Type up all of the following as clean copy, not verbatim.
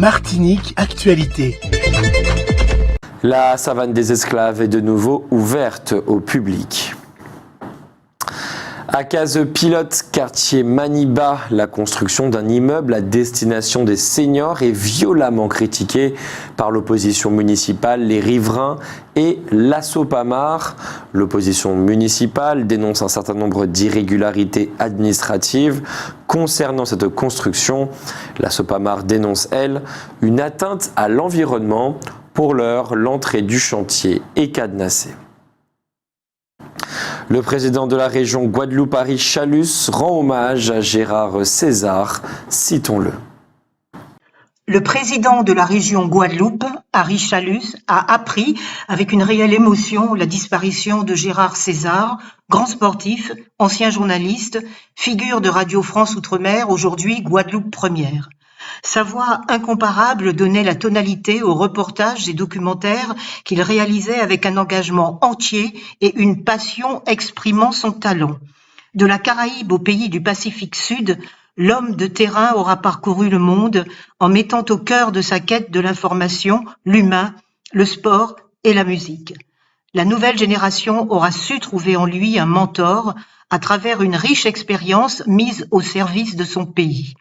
Martinique Actualité. La savane des esclaves est de nouveau ouverte au public. À Case-Pilote, quartier Maniba, la construction d'un immeuble à destination des seniors est violemment critiquée par l'opposition municipale, les riverains et l'Assopamar. L'opposition municipale dénonce un certain nombre d'irrégularités administratives concernant cette construction. L'Assopamar dénonce, elle, une atteinte à l'environnement. Pour l'heure, l'entrée du chantier est cadenassée. Le président de la région Guadeloupe-Harry-Chalus rend hommage à Gérard César. Citons-le. Le président de la région Guadeloupe, Harry-Chalus, a appris avec une réelle émotion la disparition de Gérard César, grand sportif, ancien journaliste, figure de Radio France Outre-mer, aujourd'hui Guadeloupe Première. Sa voix incomparable donnait la tonalité aux reportages et documentaires qu'il réalisait avec un engagement entier et une passion exprimant son talent. De la Caraïbe au pays du Pacifique Sud, l'homme de terrain aura parcouru le monde en mettant au cœur de sa quête de l'information l'humain, le sport et la musique. La nouvelle génération aura su trouver en lui un mentor à travers une riche expérience mise au service de son pays.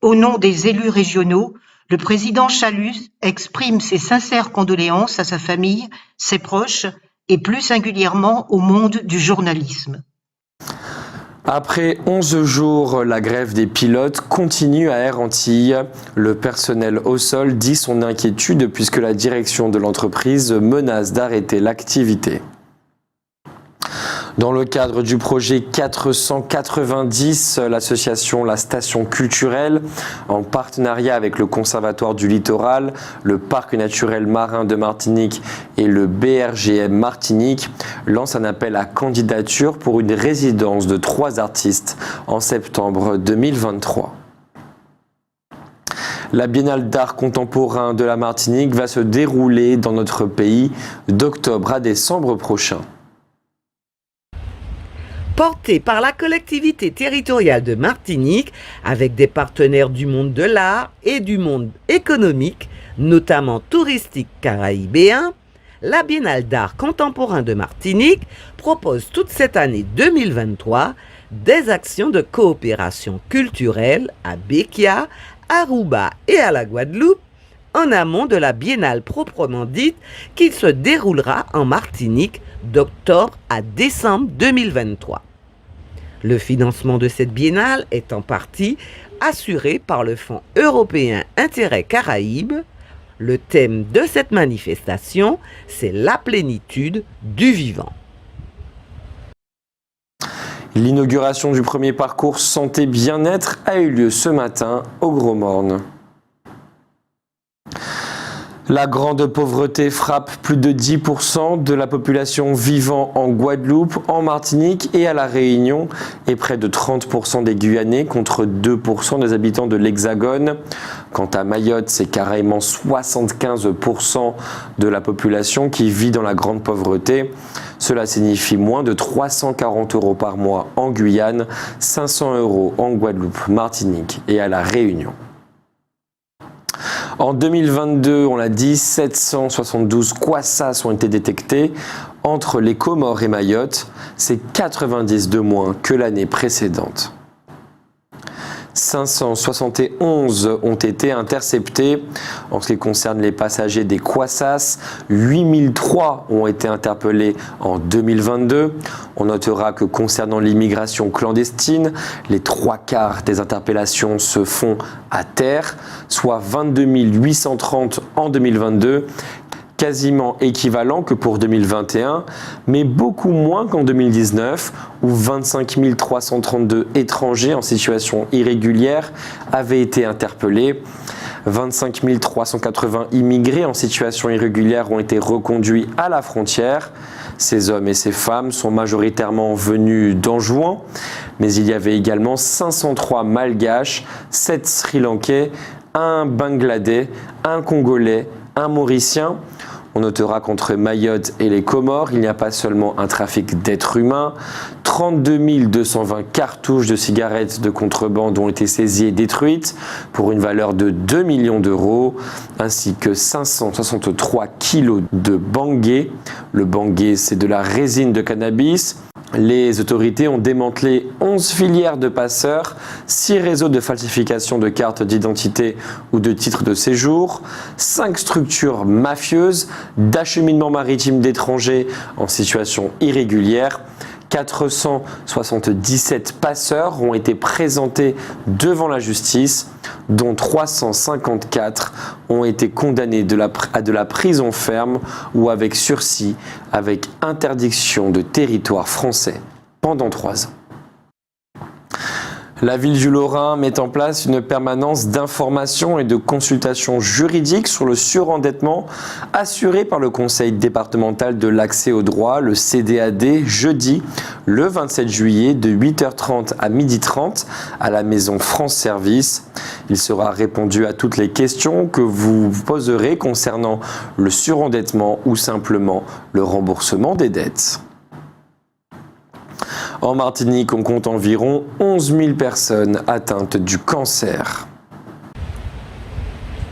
Au nom des élus régionaux, le président Chalus exprime ses sincères condoléances à sa famille, ses proches et plus singulièrement au monde du journalisme. Après 11 jours, la grève des pilotes continue à Air Antilles. Le personnel au sol dit son inquiétude puisque la direction de l'entreprise menace d'arrêter l'activité. Dans le cadre du projet 490, l'association La Station Culturelle, en partenariat avec le Conservatoire du Littoral, le Parc naturel marin de Martinique et le BRGM Martinique, lance un appel à candidature pour une résidence de 3 artistes en septembre 2023. La Biennale d'art contemporain de la Martinique va se dérouler dans notre pays d'octobre à décembre prochain. Portée par la collectivité territoriale de Martinique avec des partenaires du monde de l'art et du monde économique, notamment touristique caraïbéen, la Biennale d'art contemporain de Martinique propose toute cette année 2023 des actions de coopération culturelle à Bequia, Aruba et à la Guadeloupe, en amont de la Biennale proprement dite qui se déroulera en Martinique d'octobre à décembre 2023. Le financement de cette biennale est en partie assuré par le Fonds européen Intérêt Caraïbes. Le thème de cette manifestation, c'est la plénitude du vivant. L'inauguration du premier parcours santé-bien-être a eu lieu ce matin au Gros Morne. La grande pauvreté frappe plus de 10% de la population vivant en Guadeloupe, en Martinique et à La Réunion et près de 30% des Guyanais contre 2% des habitants de l'Hexagone. Quant à Mayotte, c'est carrément 75% de la population qui vit dans la grande pauvreté. Cela signifie moins de 340 € par mois en Guyane, 500 € en Guadeloupe, Martinique et à La Réunion. En 2022, on l'a dit, 772 quassas ont été détectés entre les Comores et Mayotte. C'est 90 de moins que l'année précédente. 571 ont été interceptés. En ce qui concerne les passagers des quassas, 8003 ont été interpellés en 2022. On notera que concernant l'immigration clandestine, les 3/4 des interpellations se font à terre, soit 22 830 en 2022, quasiment équivalent que pour 2021, mais beaucoup moins qu'en 2019, où 25 332 étrangers en situation irrégulière avaient été interpellés. 25 380 immigrés en situation irrégulière ont été reconduits à la frontière. Ces hommes et ces femmes sont majoritairement venus d'Anjouan, mais il y avait également 503 Malgaches, 7 Sri Lankais, un Bangladais, un Congolais, un Mauricien. On notera qu'entre Mayotte et les Comores, il n'y a pas seulement un trafic d'êtres humains, 32 220 cartouches de cigarettes de contrebande ont été saisies et détruites pour une valeur de 2 millions d'euros, ainsi que 563 kilos de bangui. Le bangui, c'est de la résine de cannabis. Les autorités ont démantelé 11 filières de passeurs, 6 réseaux de falsification de cartes d'identité ou de titres de séjour, 5 structures mafieuses d'acheminement maritime d'étrangers en situation irrégulière. 477 passeurs ont été présentés devant la justice, dont 354 ont été condamnés à de la prison ferme ou avec sursis, avec interdiction de territoire français pendant 3 ans. La ville du Lorrain met en place une permanence d'information et de consultation juridique sur le surendettement assuré par le Conseil départemental de l'accès au droit, le CDAD, jeudi, le 27 juillet de 8h30 à 12h30 à la maison France Service. Il sera répondu à toutes les questions que vous poserez concernant le surendettement ou simplement le remboursement des dettes. En Martinique, on compte environ 11 000 personnes atteintes du cancer.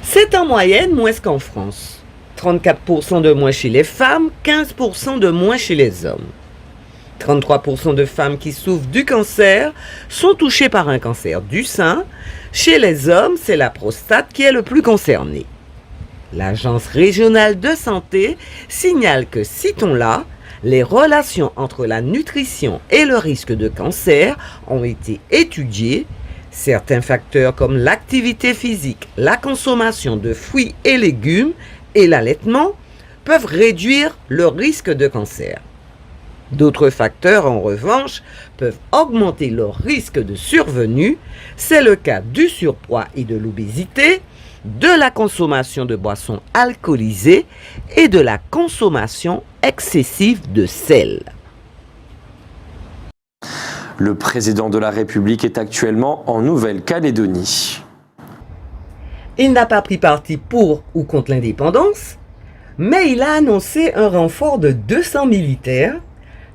C'est en moyenne moins qu'en France. 34% de moins chez les femmes, 15% de moins chez les hommes. 33% de femmes qui souffrent du cancer sont touchées par un cancer du sein. Chez les hommes, c'est la prostate qui est le plus concernée. L'Agence régionale de santé signale que, citons-la, les relations entre la nutrition et le risque de cancer ont été étudiées. Certains facteurs comme l'activité physique, la consommation de fruits et légumes et l'allaitement peuvent réduire le risque de cancer. D'autres facteurs, en revanche, peuvent augmenter le risque de survenue. C'est le cas du surpoids et de l'obésité, de la consommation de boissons alcoolisées et de la consommation excessive de sel. Le président de la République est actuellement en Nouvelle-Calédonie. Il n'a pas pris parti pour ou contre l'indépendance, mais il a annoncé un renfort de 200 militaires,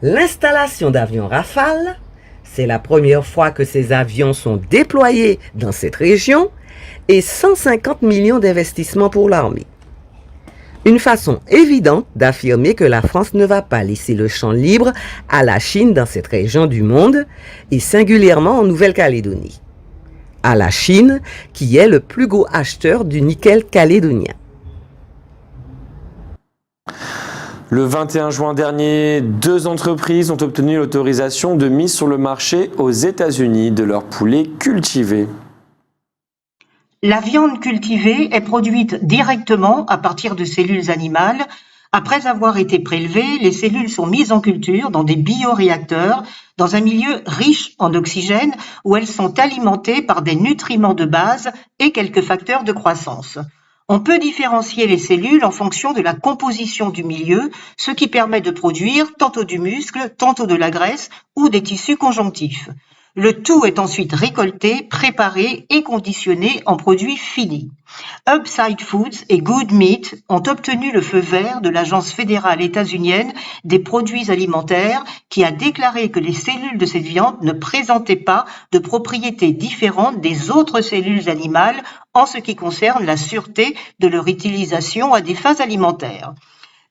l'installation d'avions Rafale, c'est la première fois que ces avions sont déployés dans cette région, et 150 millions d'investissements pour l'armée. Une façon évidente d'affirmer que la France ne va pas laisser le champ libre à la Chine dans cette région du monde, et singulièrement en Nouvelle-Calédonie. À la Chine, qui est le plus gros acheteur du nickel calédonien. Le 21 juin dernier, 2 entreprises ont obtenu l'autorisation de mise sur le marché aux États-Unis de leurs poulets cultivés. La viande cultivée est produite directement à partir de cellules animales. Après avoir été prélevées, les cellules sont mises en culture dans des bioréacteurs, dans un milieu riche en oxygène où elles sont alimentées par des nutriments de base et quelques facteurs de croissance. On peut différencier les cellules en fonction de la composition du milieu, ce qui permet de produire tantôt du muscle, tantôt de la graisse ou des tissus conjonctifs. Le tout est ensuite récolté, préparé et conditionné en produits finis. Upside Foods et Good Meat ont obtenu le feu vert de l'Agence fédérale états-unienne des produits alimentaires qui a déclaré que les cellules de cette viande ne présentaient pas de propriétés différentes des autres cellules animales en ce qui concerne la sûreté de leur utilisation à des fins alimentaires.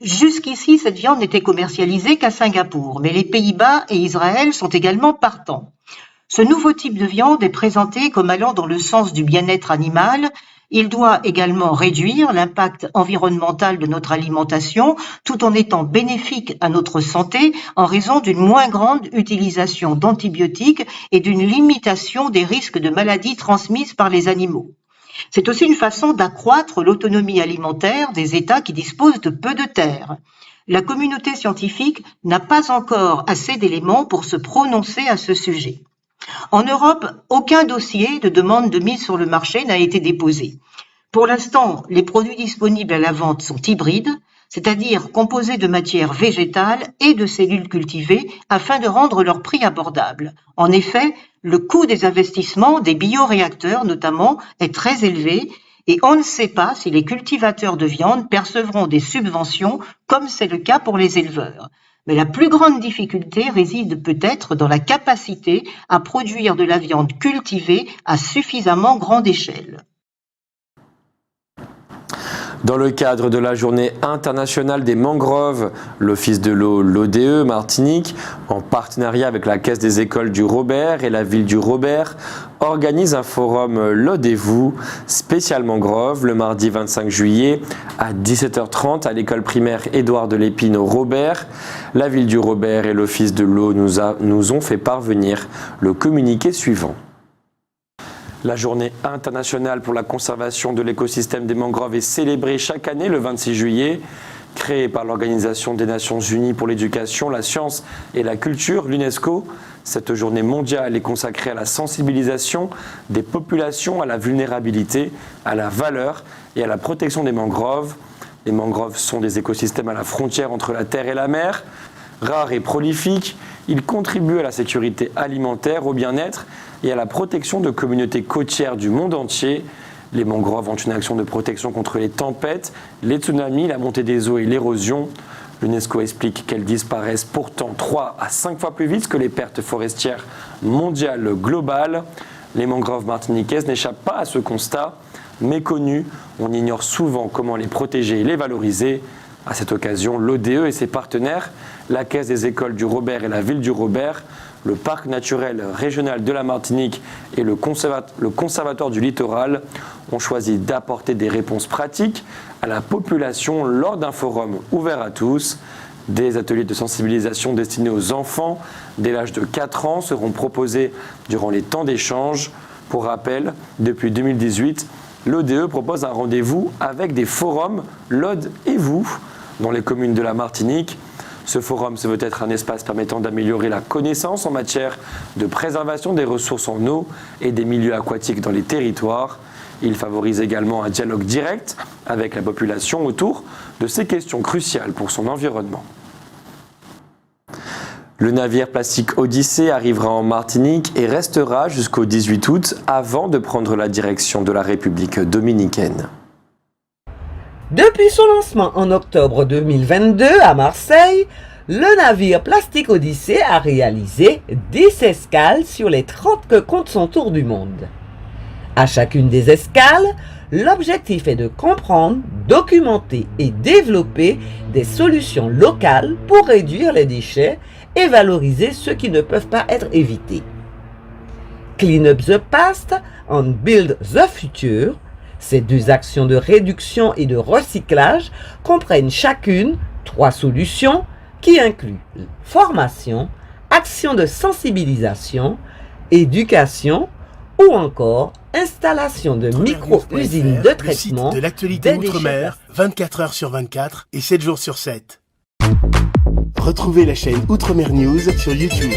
Jusqu'ici, cette viande n'était commercialisée qu'à Singapour, mais les Pays-Bas et Israël sont également partants. Ce nouveau type de viande est présenté comme allant dans le sens du bien-être animal. Il doit également réduire l'impact environnemental de notre alimentation tout en étant bénéfique à notre santé en raison d'une moins grande utilisation d'antibiotiques et d'une limitation des risques de maladies transmises par les animaux. C'est aussi une façon d'accroître l'autonomie alimentaire des États qui disposent de peu de terres. La communauté scientifique n'a pas encore assez d'éléments pour se prononcer à ce sujet. En Europe, aucun dossier de demande de mise sur le marché n'a été déposé. Pour l'instant, les produits disponibles à la vente sont hybrides, c'est-à-dire composés de matières végétales et de cellules cultivées afin de rendre leur prix abordable. En effet, le coût des investissements des bioréacteurs notamment est très élevé Et on ne sait pas si les cultivateurs de viande percevront des subventions, comme c'est le cas pour les éleveurs. Mais la plus grande difficulté réside peut-être dans la capacité à produire de la viande cultivée à suffisamment grande échelle. Dans le cadre de la Journée internationale des mangroves, l'Office de l'eau, l'ODE Martinique, en partenariat avec la Caisse des écoles du Robert et la ville du Robert, organise un forum Lodez-vous spécial mangrove le mardi 25 juillet à 17h30 à l'école primaire Édouard de Lépine au Robert. La ville du Robert et l'Office de l'eau nous ont fait parvenir le communiqué suivant. La journée internationale pour la conservation de l'écosystème des mangroves est célébrée chaque année le 26 juillet. Créée par l'Organisation des Nations Unies pour l'éducation, la science et la culture, l'UNESCO, cette journée mondiale est consacrée à la sensibilisation des populations à la vulnérabilité, à la valeur et à la protection des mangroves. Les mangroves sont des écosystèmes à la frontière entre la terre et la mer. Rares et prolifiques, ils contribuent à la sécurité alimentaire, au bien-être et à la protection de communautés côtières du monde entier. Les mangroves ont une action de protection contre les tempêtes, les tsunamis, la montée des eaux et l'érosion. L'UNESCO explique qu'elles disparaissent pourtant 3 à 5 fois plus vite que les pertes forestières mondiales globales. Les mangroves martiniquaises n'échappent pas à ce constat. Méconnues, on ignore souvent comment les protéger et les valoriser. À cette occasion, l'ODE et ses partenaires, la Caisse des écoles du Robert et la ville du Robert, le Parc naturel régional de la Martinique et le Conservatoire du littoral ont choisi d'apporter des réponses pratiques à la population lors d'un forum ouvert à tous. Des ateliers de sensibilisation destinés aux enfants dès l'âge de 4 ans seront proposés durant les temps d'échange. Pour rappel, depuis 2018, l'ODE propose un rendez-vous avec des forums LOD et vous dans les communes de la Martinique. Ce forum se veut être un espace permettant d'améliorer la connaissance en matière de préservation des ressources en eau et des milieux aquatiques dans les territoires. Il favorise également un dialogue direct avec la population autour de ces questions cruciales pour son environnement. Le navire plastique Odyssée arrivera en Martinique et restera jusqu'au 18 août avant de prendre la direction de la République dominicaine. Depuis son lancement en octobre 2022 à Marseille, le navire Plastique Odyssée a réalisé 10 escales sur les 30 que compte son tour du monde. À chacune des escales, l'objectif est de comprendre, documenter et développer des solutions locales pour réduire les déchets et valoriser ceux qui ne peuvent pas être évités. Clean Up the Past and Build the Future. Ces 2 actions de réduction et de recyclage comprennent chacune 3 solutions qui incluent formation, action de sensibilisation, éducation ou encore installation de micro-usines de traitement. Le site de l'actualité Outre-mer, 24 heures sur 24 et 7 jours sur 7. Retrouvez la chaîne Outre-mer News sur YouTube.